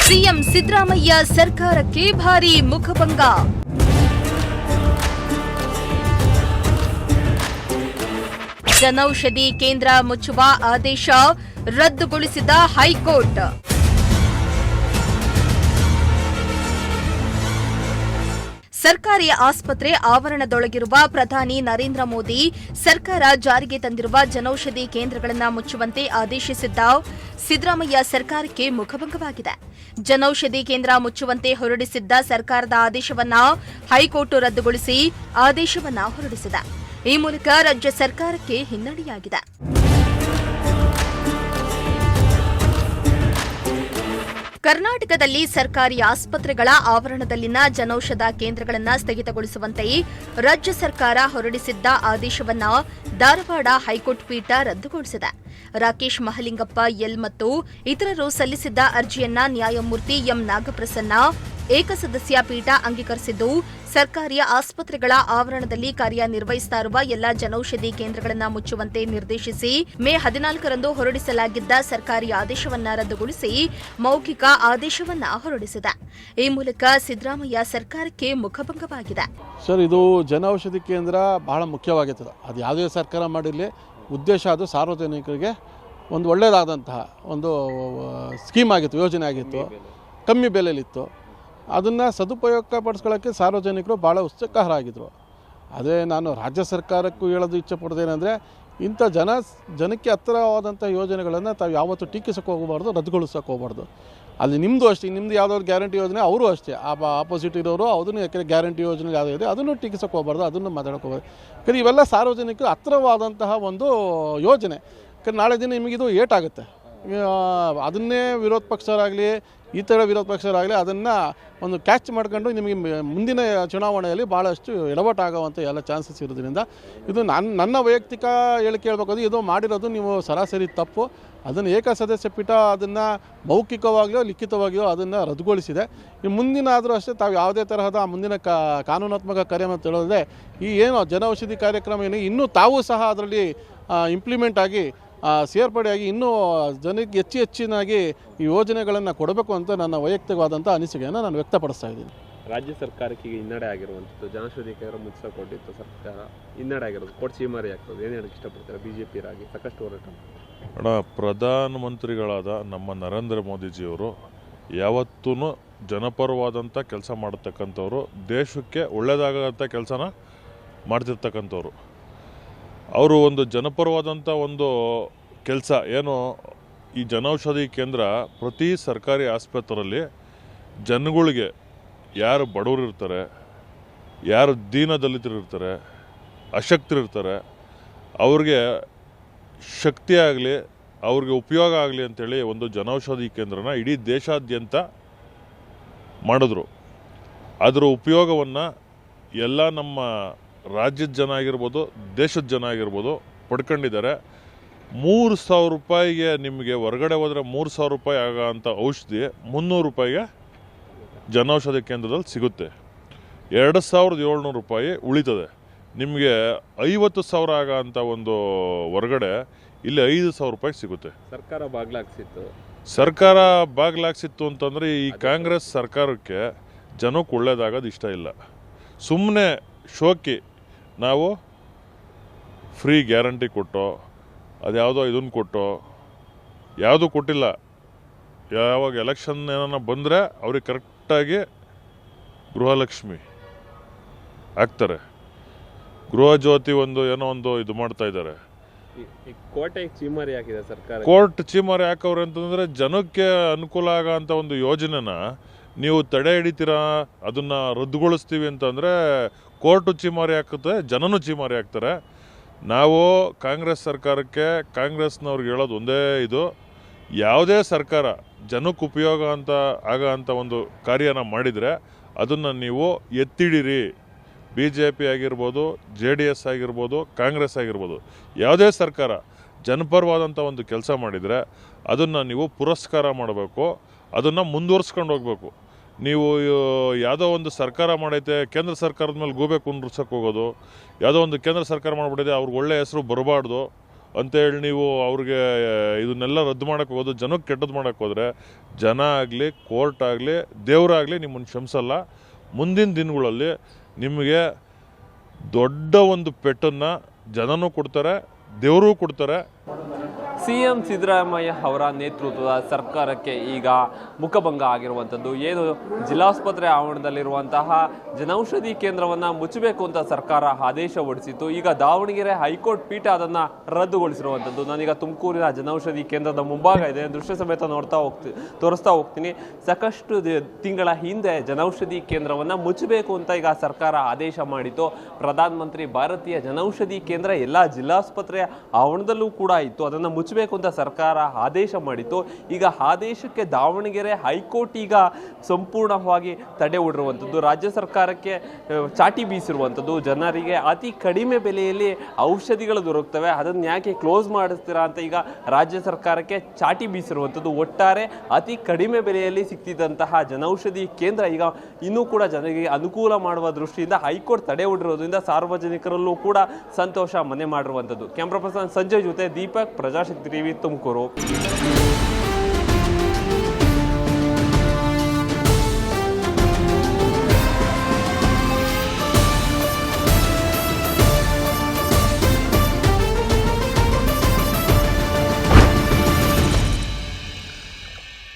CM Siddaramaiah ಸರ್ಕಾರಕ್ಕೆ ಭಾರೀ ಮುಖಭಂಗ. ಜನೌಷಧಿ ಕೇಂದ್ರ ಮುಚ್ಚುವ ಆದೇಶ ರದ್ದುಗೊಳಿಸಿದ ಹೈಕೋರ್ಟ್. ಸರ್ಕಾರಿ ಆಸ್ಪತ್ರೆ ಆವರಣದೊಳಗಿರುವ ಪ್ರಧಾನಿ ನರೇಂದ್ರ ಮೋದಿ ಸರ್ಕಾರ ಜಾರಿಗೆ ತಂದಿರುವ ಜನೌಷಧಿ ಕೇಂದ್ರಗಳನ್ನು ಮುಚ್ಚುವಂತೆ ಆದೇಶಿಸಿದ್ದ ಸಿದ್ದರಾಮಯ್ಯ ಸರ್ಕಾರಕ್ಕೆ ಮುಖಭಂಗವಾಗಿದೆ. ಜನೌಷಧಿ ಕೇಂದ್ರ ಮುಚ್ಚುವಂತೆ ಹೊರಡಿಸಿದ್ದ ಸರ್ಕಾರದ ಆದೇಶವನ್ನ ಹೈಕೋರ್ಟ್ ರದ್ದುಗೊಳಿಸಿ ಆದೇಶವನ್ನ ಹೊರಡಿಸಿದೆ. ಈ ಮೂಲಕ ರಾಜ್ಯ ಸರ್ಕಾರಕ್ಕೆ ಹಿನ್ನಡೆಯಾಗಿದೆ. ಕರ್ನಾಟಕದಲ್ಲಿ ಸರ್ಕಾರಿ ಆಸ್ಪತ್ರೆಗಳ ಆವರಣದಲ್ಲಿನ ಜನೌಷಧ ಕೇಂದ್ರಗಳನ್ನು ಸ್ಥಗಿತಗೊಳಿಸುವಂತೆ ರಾಜ್ಯ ಸರ್ಕಾರ ಹೊರಡಿಸಿದ್ದ ಆದೇಶವನ್ನ ಧಾರವಾಡ ಹೈಕೋರ್ಟ್ ಪೀಠ ರದ್ದುಗೊಳಿಸಿದೆ. ರಾಕೇಶ್ ಮಹಲಿಂಗಪ್ಪ ಎಲ್ ಮತ್ತು ಇತರರು ಸಲ್ಲಿಸಿದ್ದ ಅರ್ಜಿಯನ್ನ ನ್ಯಾಯಮೂರ್ತಿ ಎಂ ನಾಗಪ್ರಸನ್ನ ಏಕಸದಸ್ಯ ಪೀಠ ಅಂಗೀಕರಿಸಿದ್ದು, ಸರ್ಕಾರಿ ಆಸ್ಪತ್ರೆಗಳ ಆವರಣದಲ್ಲಿ ಕಾರ್ಯನಿರ್ವಹಿಸುತ್ತಾ ಇರುವ ಎಲ್ಲಾ ಜನೌಷಧಿ ಕೇಂದ್ರಗಳನ್ನು ಮುಚ್ಚುವಂತೆ ನಿರ್ದೇಶಿಸಿ ಮೇ 14ರಂದು ಹೊರಡಿಸಲಾಗಿದ್ದ ಸರ್ಕಾರಿ ಆದೇಶವನ್ನ ರದ್ದುಗೊಳಿಸಿ ಮೌಖಿಕ ಆದೇಶವನ್ನ ಹೊರಡಿಸಿದೆ. ಈ ಮೂಲಕ ಸಿದ್ದರಾಮಯ್ಯ ಸರ್ಕಾರಕ್ಕೆ ಮುಖಭಂಗವಾಗಿದೆ. ಸರ್, ಇದು ಜನೌಷಧಿ ಕೇಂದ್ರ ಬಹಳ ಮುಖ್ಯವಾಗಿರ್ತದೆ. ಅದು ಯಾವುದೇ ಸರ್ಕಾರ ಮಾಡಿರಲಿ, ಉದ್ದೇಶ ಅದು ಸಾರ್ವಜನಿಕರಿಗೆ ಒಂದು ಒಳ್ಳೆಯದಾದಂತಹ ಒಂದು ಸ್ಕೀಮ್ ಆಗಿತ್ತು, ಯೋಜನೆ ಆಗಿತ್ತು, ಕಮ್ಮಿ ಬೆಲೆಯಲ್ಲಿತ್ತು. ಅದನ್ನು ಸದುಪಯೋಗ ಪಡಿಸ್ಕೊಳ್ಳೋಕ್ಕೆ ಸಾರ್ವಜನಿಕರು ಭಾಳ ಉತ್ಸುಕರಾಗಿದ್ದರು. ಅದೇ ನಾನು ರಾಜ್ಯ ಸರ್ಕಾರಕ್ಕೂ ಹೇಳೋದು ಇಚ್ಛೆ ಪಡೋದೇನೆಂದರೆ, ಇಂಥ ಜನಕ್ಕೆ ಹತ್ತಿರವಾದಂಥ ಯೋಜನೆಗಳನ್ನು ತಾವು ಯಾವತ್ತೂ ಟೀಕಿಸೋಕೆ ಹೋಗಬಾರ್ದು, ರದ್ದುಗೊಳಿಸೋಕೆ ಹೋಗಬಾರ್ದು. ಅಲ್ಲಿ ನಿಮ್ಮದು ಅಷ್ಟೇ, ನಿಮ್ಮದು ಯಾವುದಾದ್ರು ಗ್ಯಾರಂಟಿ ಯೋಜನೆ ಅವರು ಅಷ್ಟೇ, ಆಪೋಸಿಟ್ ಇರೋರು ಅದನ್ನು ಯಾಕೆಂದರೆ ಗ್ಯಾರಂಟಿ ಯೋಜನೆ ಯಾವುದೇ ಇದೆ ಅದನ್ನು ಟೀಕಿಸೋಕೆ ಹೋಗಬಾರ್ದು, ಅದನ್ನು ಮಾತಾಡೋಕೆ ಹೋಗಬಾರ್ದು. ಯಾಕಂದರೆ ಇವೆಲ್ಲ ಸಾರ್ವಜನಿಕರು ಹತ್ತಿರವಾದಂತಹ ಒಂದು ಯೋಜನೆ. ಯಾಕಂದರೆ ನಾಳೆ ದಿನ ನಿಮಗಿದು ಏಟಾಗುತ್ತೆ. ಅದನ್ನೇ ವಿರೋಧ ಪಕ್ಷರಾಗಲಿ ಈ ಥರ ವಿರೋಧ ಪಕ್ಷರಾಗಲಿ ಅದನ್ನು ಒಂದು ಕ್ಯಾಚ್ ಮಾಡ್ಕೊಂಡು ನಿಮಗೆ ಮುಂದಿನ ಚುನಾವಣೆಯಲ್ಲಿ ಭಾಳಷ್ಟು ಎಡವಟ್ಟಾಗುವಂಥ ಎಲ್ಲ ಚಾನ್ಸಸ್ ಇರೋದ್ರಿಂದ ಇದು ನನ್ನ ವೈಯಕ್ತಿಕ ಹೇಳಿಕೆ ಹೇಳ್ಬೇಕಾದ್ರೆ ಇದು ಮಾಡಿರೋದು ನೀವು ಸರಾಸರಿ ತಪ್ಪು. ಅದನ್ನು ಏಕಸದಸ್ಯ ಪೀಠ ಅದನ್ನು ಮೌಖಿಕವಾಗಿಯೋ ಲಿಖಿತವಾಗಿಯೋ ಅದನ್ನು ರದ್ದುಗೊಳಿಸಿದೆ. ಈ ಮುಂದಿನ ಆದರೂ ಅಷ್ಟೇ ತಾವು ಯಾವುದೇ ತರಹದ ಮುಂದಿನ ಕಾನೂನಾತ್ಮಕ ಕಾರ್ಯ ಅಂತ ಹೇಳೋದೇ ಈ ಏನು ಜನೌಷಧಿ ಕಾರ್ಯಕ್ರಮ ಏನು ಇನ್ನೂ ತಾವು ಸಹ ಅದರಲ್ಲಿ ಇಂಪ್ಲಿಮೆಂಟ್ ಆಗಿ ಸೇರ್ಪಡೆಯಾಗಿ ಇನ್ನೂ ಜನಕ್ಕೆ ಹೆಚ್ಚಿನಾಗಿ ಈ ಯೋಜನೆಗಳನ್ನು ಕೊಡಬೇಕು ಅಂತ ನನ್ನ ವೈಯಕ್ತಿಕವಾದಂಥ ಅನಿಸಿಕೆಯನ್ನು ನಾನು ವ್ಯಕ್ತಪಡಿಸ್ತಾ ಇದ್ದೀನಿ. ರಾಜ್ಯ ಸರ್ಕಾರಕ್ಕೆ ಈಗ ಹಿನ್ನಡೆ ಆಗಿರುವಂಥದ್ದು, ಜನೌಷಧಿ ಕೇಂದ್ರ ಮುಚ್ಚಿಕೊಂಡಿತ್ತು ಸರ್ಕಾರ, ಹಿನ್ನಡೆ ಆಗಿರೋದು ಕೋರ್ಟ್ ಚೀಮಾರಿ ಆಗ್ತದೆ. ಏನು ಹೇಳಕ್ಕೆ ಇಷ್ಟಪಡ್ತಾರೆ BJP ರಾಗಿ ಸಾಕಷ್ಟು ಹೋರಾಟ? ಪ್ರಧಾನಮಂತ್ರಿಗಳಾದ ನಮ್ಮ ನರೇಂದ್ರ ಮೋದಿಜಿಯವರು ಯಾವತ್ತೂ ಜನಪರವಾದಂಥ ಕೆಲಸ ಮಾಡತಕ್ಕಂಥವ್ರು, ದೇಶಕ್ಕೆ ಒಳ್ಳೆಯದಾಗಂಥ ಕೆಲಸನ ಮಾಡ್ತಿರ್ತಕ್ಕಂಥವ್ರು. ಅವರು ಒಂದು ಜನಪರವಾದಂಥ ಒಂದು ಕೆಲಸ ಏನು, ಈ ಜನೌಷಧಿ ಕೇಂದ್ರ ಪ್ರತಿ ಸರ್ಕಾರಿ ಆಸ್ಪತ್ರೆಯಲ್ಲಿ ಜನಗಳಿಗೆ ಯಾರು ಬಡವರು ಇರ್ತಾರೆ, ಯಾರು ದೀನದಲಿತರು ಇರ್ತಾರೆ, ಅಶಕ್ತರಿರ್ತಾರೆ, ಅವ್ರಿಗೆ ಶಕ್ತಿ ಆಗಲಿ, ಅವ್ರಿಗೆ ಉಪಯೋಗ ಆಗಲಿ ಅಂಥೇಳಿ ಒಂದು ಜನೌಷಧಿ ಕೇಂದ್ರನ ಇಡೀ ದೇಶಾದ್ಯಂತ ಮಾಡಿದ್ರು. ಅದರ ಉಪಯೋಗವನ್ನು ಎಲ್ಲ ನಮ್ಮ ರಾಜ್ಯದ ಜನ ಆಗಿರ್ಬೋದು, ದೇಶದ ಜನ ಆಗಿರ್ಬೋದು ಪಡ್ಕೊಂಡಿದ್ದಾರೆ. 3,000 ರೂಪಾಯಿಗೆ ನಿಮಗೆ ಹೊರಗಡೆ ಹೋದರೆ 3,000 ರೂಪಾಯಿ ಆಗೋಂಥ ಔಷಧಿ 300 ರೂಪಾಯಿಗೆ ಜನೌಷಧಿ ಕೇಂದ್ರದಲ್ಲಿ ಸಿಗುತ್ತೆ. 2,700 ರೂಪಾಯಿ ಉಳಿತದೆ. ನಿಮಗೆ 50,000 ಆಗೋಂಥ ಒಂದು ಹೊರಗಡೆ ಇಲ್ಲಿ 5,000 ರೂಪಾಯಿ ಸಿಗುತ್ತೆ. ಸರ್ಕಾರ ಬಾಗ್ಲಾಕ್ಸಿತ್ತು ಅಂತಂದರೆ ಈ ಕಾಂಗ್ರೆಸ್ ಸರ್ಕಾರಕ್ಕೆ ಜನಕ್ಕೆ ಒಳ್ಳೇದಾಗೋದು ಇಷ್ಟ ಇಲ್ಲ. ಸುಮ್ಮನೆ ಶೋಕಿ ನಾವು ಫ್ರೀ ಗ್ಯಾರಂಟಿ ಕೊಟ್ಟೋ ಅದ್ಯಾವುದೋ ಇದನ್ನು ಕೊಟ್ಟೋ ಯಾವುದೂ ಕೊಟ್ಟಿಲ್ಲ. ಯಾವಾಗ ಎಲೆಕ್ಷನ್ ಏನಾರ ಬಂದರೆ ಅವ್ರಿಗೆ ಕರೆಕ್ಟಾಗಿ ಗೃಹಲಕ್ಷ್ಮಿ ಹಾಕ್ತಾರೆ, ಗೃಹ ಜ್ಯೋತಿ ಏನೋ ಒಂದು ಇದು ಮಾಡ್ತಾ ಇದ್ದಾರೆ. ಕೋರ್ಟ್ ಚೀಮಾರಿ ಹಾಕವ್ರೆ ಅಂತಂದರೆ ಜನಕ್ಕೆ ಅನುಕೂಲ ಆಗೋಂಥ ಒಂದು ಯೋಜನೆನ ನೀವು ತಡೆ ಹಿಡಿತೀರಾ, ಅದನ್ನು ರದ್ದುಗೊಳಿಸ್ತೀವಿ ಅಂತಂದರೆ ಕೋರ್ಟು ಚೀಮಾರಿ ಹಾಕುತ್ತೆ, ಜನನೂ ಚೀಮಾರಿ ಹಾಕ್ತಾರೆ. ನಾವು ಕಾಂಗ್ರೆಸ್ ಸರ್ಕಾರಕ್ಕೆ ಕಾಂಗ್ರೆಸ್ನವ್ರಿಗೆ ಹೇಳೋದು ಒಂದೇ ಇದು, ಯಾವುದೇ ಸರ್ಕಾರ ಜನಕ್ಕೆ ಉಪಯೋಗ ಆಗೋಂಥ ಒಂದು ಕಾರ್ಯನ ಮಾಡಿದರೆ ಅದನ್ನು ನೀವು ಎತ್ತಿಡಿರಿ. BJP ಆಗಿರ್ಬೋದು, JDS ಆಗಿರ್ಬೋದು, ಕಾಂಗ್ರೆಸ್ ಆಗಿರ್ಬೋದು, ಯಾವುದೇ ಸರ್ಕಾರ ಜನಪರವಾದಂಥ ಒಂದು ಕೆಲಸ ಮಾಡಿದರೆ ಅದನ್ನು ನೀವು ಪುರಸ್ಕಾರ ಮಾಡಬೇಕು, ಅದನ್ನು ಮುಂದುವರ್ಸ್ಕೊಂಡು ಹೋಗಬೇಕು. ನೀವು ಯಾವುದೋ ಒಂದು ಸರ್ಕಾರ ಮಾಡೈತೆ ಕೇಂದ್ರ ಸರ್ಕಾರದ ಮೇಲೆ ಗೂಬೆ ಕುಂಡ್ರಸಕ್ಕೆ ಹೋಗೋದು, ಯಾವುದೋ ಒಂದು ಕೇಂದ್ರ ಸರ್ಕಾರ ಮಾಡಿಬಿಟ್ಟಿದೆ ಅವ್ರಿಗೆ ಒಳ್ಳೆಯ ಹೆಸರು ಬರಬಾರ್ದು ಅಂತೇಳಿ ನೀವು ಅವ್ರಿಗೆ ಇದನ್ನೆಲ್ಲ ರದ್ದು ಮಾಡೋಕ್ಕೆ ಹೋಗೋದು, ಜನಕ್ಕೆ ಕೆಟ್ಟದ್ದು ಮಾಡೋಕ್ಕೆ ಹೋದರೆ ಜನ ಆಗಲಿ ಕೋರ್ಟ್ ಆಗಲಿ ದೇವರಾಗಲಿ ನಿಮ್ಮನ್ನು ಕ್ಷಮಿಸಲ್ಲ. ಮುಂದಿನ ದಿನಗಳಲ್ಲಿ ನಿಮಗೆ ದೊಡ್ಡ ಒಂದು ಪೆಟ್ಟನ್ನು ಜನನೂ ಕೊಡ್ತಾರೆ, ದೇವರೂ ಕೊಡ್ತಾರೆ. ಸಿಎಂ ಸಿದ್ದರಾಮಯ್ಯ ಅವರ ನೇತೃತ್ವದ ಸರ್ಕಾರಕ್ಕೆ ಈಗ ಮುಖಭಂಗ ಆಗಿರುವಂಥದ್ದು. ಏನು ಜಿಲ್ಲಾಸ್ಪತ್ರೆ ಆವರಣದಲ್ಲಿರುವಂತಹ ಜನೌಷಧಿ ಕೇಂದ್ರವನ್ನು ಮುಚ್ಚಬೇಕು ಅಂತ ಸರ್ಕಾರ ಆದೇಶ ಹೊರಡಿಸಿತ್ತು. ಈಗ ದಾವಣಗೆರೆ ಹೈಕೋರ್ಟ್ ಪೀಠ ಅದನ್ನು ರದ್ದುಗೊಳಿಸಿರುವಂಥದ್ದು. ನಾನೀಗ ತುಮಕೂರಿನ ಜನೌಷಧಿ ಕೇಂದ್ರದ ಮುಂಭಾಗ ಇದೆ, ದೃಶ್ಯ ಸಮೇತ ತೋರಿಸ್ತಾ ಹೋಗ್ತೀನಿ. ಸಾಕಷ್ಟು ತಿಂಗಳ ಹಿಂದೆ ಜನೌಷಧಿ ಕೇಂದ್ರವನ್ನು ಮುಚ್ಚಬೇಕು ಅಂತ ಈಗ ಸರ್ಕಾರ ಆದೇಶ ಮಾಡಿತ್ತು. ಪ್ರಧಾನಮಂತ್ರಿ ಭಾರತೀಯ ಜನೌಷಧಿ ಕೇಂದ್ರ ಎಲ್ಲ ಜಿಲ್ಲಾಸ್ಪತ್ರೆ ಆವರಣದಲ್ಲೂ ಕೂಡ ಇತ್ತು. ಅದನ್ನು ಮುಚ್ಚಬೇಕು ಅಂತ ಸರ್ಕಾರ ಆದೇಶ ಮಾಡಿತ್ತು. ಈಗ ಆದೇಶಕ್ಕೆ ದಾವಣಗೆರೆ ಹೈಕೋರ್ಟ್ ಈಗ ಸಂಪೂರ್ಣವಾಗಿ ತಡೆ ಒಡ್ಡಿರುವಂಥದ್ದು. ರಾಜ್ಯ ಸರ್ಕಾರಕ್ಕೆ ಚಾಟಿ ಬೀಸಿರುವಂಥದ್ದು. ಜನರಿಗೆ ಅತಿ ಕಡಿಮೆ ಬೆಲೆಯಲ್ಲಿ ಔಷಧಿಗಳು ದೊರಕ್ತವೆ, ಅದನ್ನು ಯಾಕೆ ಕ್ಲೋಸ್ ಮಾಡಿಸ್ತೀರಾ ಅಂತ ಈಗ ರಾಜ್ಯ ಸರ್ಕಾರಕ್ಕೆ ಚಾಟಿ ಬೀಸಿರುವಂಥದ್ದು. ಒಟ್ಟಾರೆ ಅತಿ ಕಡಿಮೆ ಬೆಲೆಯಲ್ಲಿ ಸಿಗ್ತಿದ್ದಂತಹ ಜನೌಷಧಿ ಕೇಂದ್ರ ಈಗ ಇನ್ನೂ ಕೂಡ ಜನರಿಗೆ ಅನುಕೂಲ ಮಾಡುವ ದೃಷ್ಟಿಯಿಂದ ಹೈಕೋರ್ಟ್ ತಡೆ ಒಡ್ಡಿರೋದ್ರಿಂದ ಸಾರ್ವಜನಿಕರಲ್ಲೂ ಕೂಡ ಸಂತೋಷ ಮನೆ ಮಾಡಿರುವಂಥದ್ದು. ಕ್ಯಾಮ್ರಾ ಪರ್ಸನ್ ಸಂಜಯ್ ಜೊತೆ ದೀಪಕ್, ಪ್ರಜಾಶಕ್ತಿ ಟಿವಿ, ತುಮಕೂರು.